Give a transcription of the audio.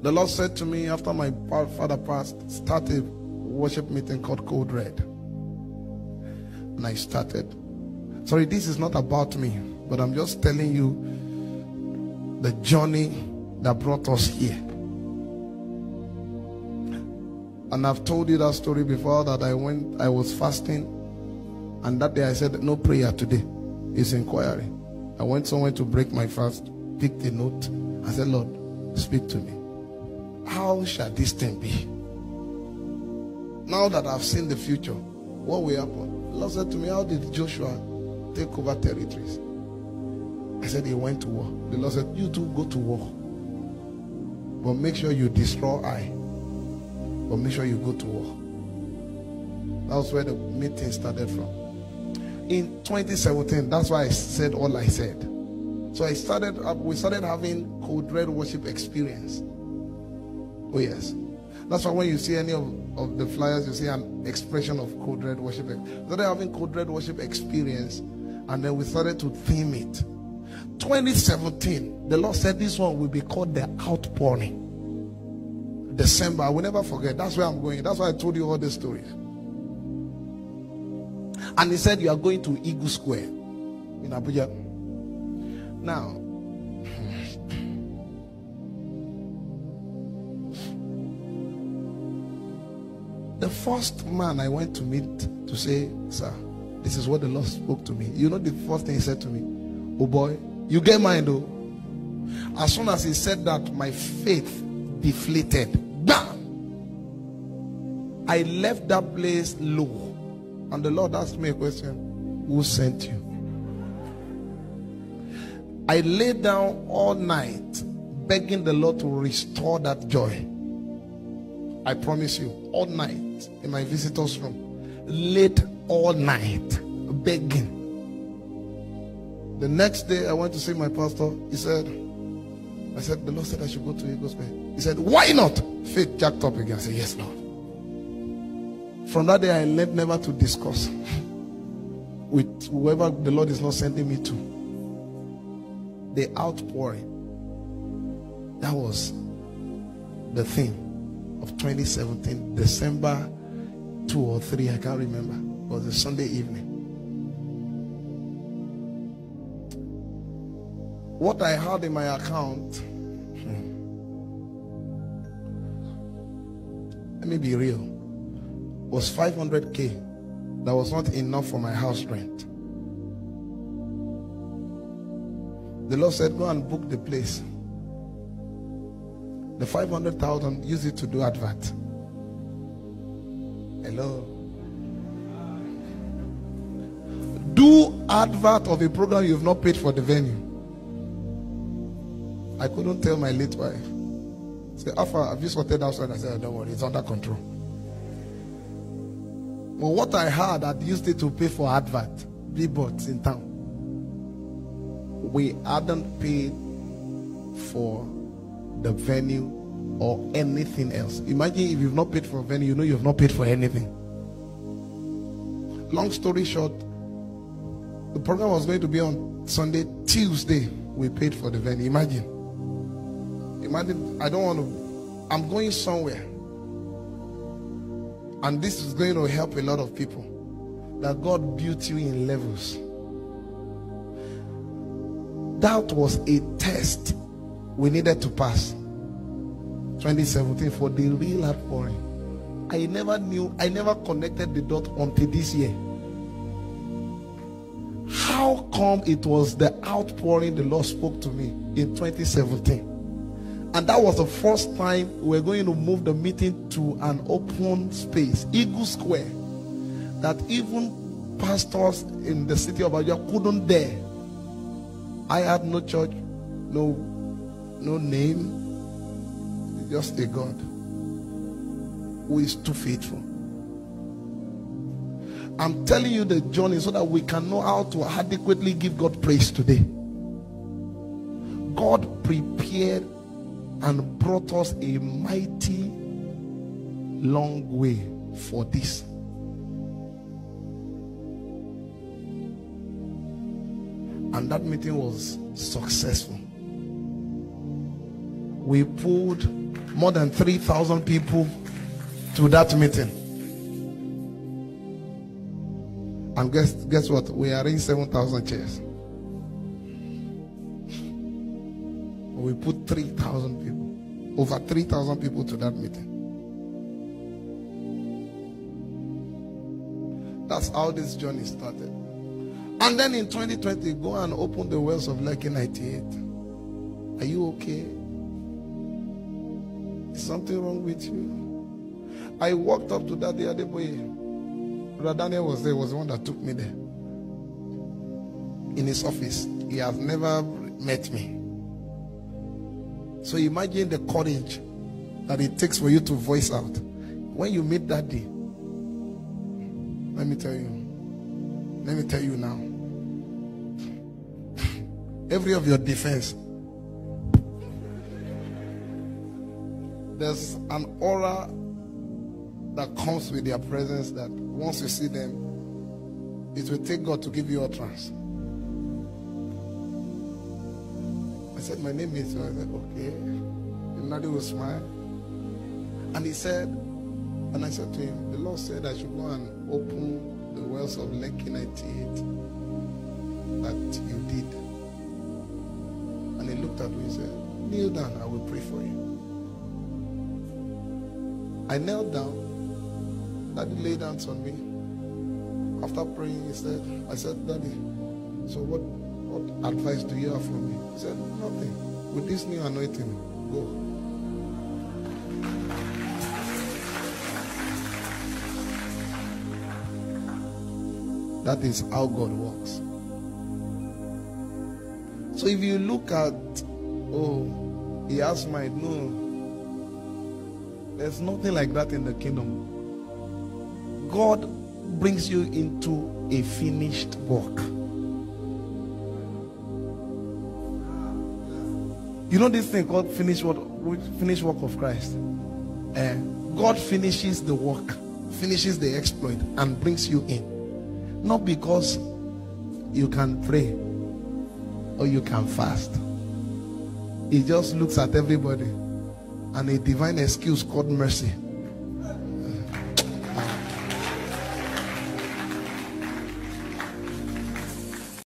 The Lord said to me after my father passed, start a worship meeting called Code Red. And I started. Sorry, this is not about me, but I'm just telling you the journey that brought us here. And I've told you that story before, that I was fasting, and that day I said no prayer today. It's inquiry. I went somewhere to break my fast, picked a note. I said, Lord, speak to me. How shall this thing be? Now that I've seen the future, what will happen? The Lord said to me, how did Joshua take over territories? I said, he went to war. The Lord said, you too go to war. But make sure you destroy I. But make sure you go to war. That was where the meeting started from. In 2017, that's why I said all I said. So we started having Code Red worship experience. Oh yes. That's why when you see any of the flyers, you see an expression of Code Red worship. We started having Code Red worship experience, and then we started to theme it. 2017, the Lord said this one will be called the outpouring. December, I will never forget. That's where I'm going. That's why I told you all the stories. And he said you are going to Eagle Square in Abuja. Now, the first man I went to meet to say, sir, this is what the Lord spoke to me. You know the first thing he said to me? Oh boy, you get mine though. As soon as he said that, my faith deflated. Bam! I left that place low. And the Lord asked me a question. Who sent you? I laid down all night begging the Lord to restore that joy. I promise you, all night in my visitor's room, late all night begging. The next day I went to see my pastor. I said, the Lord said I should go to Eagle Square. He said, why not? Faith jacked up again. I said, yes, Lord. From that day I learned never to discuss with whoever the Lord is not sending me to. The outpouring. That was the theme of 2017, December 2 or 3, I can't remember. It was a Sunday evening. What I had in my account, let me be real, was 500K. That was not enough for my house rent. The Lord said, go and book the place. The 500,000, use it to do advert. Hello. Do advert of a program you've not paid for the venue. I couldn't tell my late wife. Say, Alpha, have you sorted outside? I said, don't worry, it's under control. But what I had, I'd used it to pay for advert, billboards in town. We hadn't paid for the venue or anything else. Imagine if you've not paid for a venue, you know you've not paid for anything. Long story short, the program was going to be on Sunday. Tuesday, we paid for the venue. Imagine, I don't want to, I'm going somewhere. And this is going to help a lot of people. That God built you in levels. That was a test we needed to pass. 2017 for the real outpouring. I never connected the dot until this year. How come it was the outpouring the Lord spoke to me in 2017? And that was the first time we were going to move the meeting to an open space, Eagle Square, that even pastors in the city of Abuja couldn't dare. I had no church, no name, just a God who is too faithful. I'm telling you the journey so that we can know how to adequately give God praise today. God prepared and brought us a mighty long way for this. And that meeting was successful. We pulled more than 3,000 people to that meeting. And guess what? We arranged 7,000 chairs. We put 3,000 people, over 3,000 people to that meeting. That's how this journey started. And then in 2020, go and open the wells of Lekki 98. Are you okay? Is something wrong with you? I walked up to that the other boy. Brother Daniel was there, was the one that took me there. In his office. He has never met me. So imagine the courage that it takes for you to voice out. When you meet that day, let me tell you now. Every of your defense, there's an aura that comes with their presence that once you see them, it will take God to give you utterance. I said, my name is, so I said, okay. And Nadi will smile. And he said, and I said to him, the Lord said I should go and open the wells of Lekki 98 that you did. And he looked at me and said, kneel down, I will pray for you. I knelt down. Daddy laid hands on me. After praying, I said, Daddy, so what advice do you have for me? He said, nothing. With this new anointing, go. That is how God works. So if you look at, oh, he has my, no. There's nothing like that in the kingdom. God brings you into a finished work. You know this thing called finished work of Christ? God finishes the work, finishes the exploit, and brings you in. Not because you can pray or you can fast. He just looks at everybody, and a divine excuse called mercy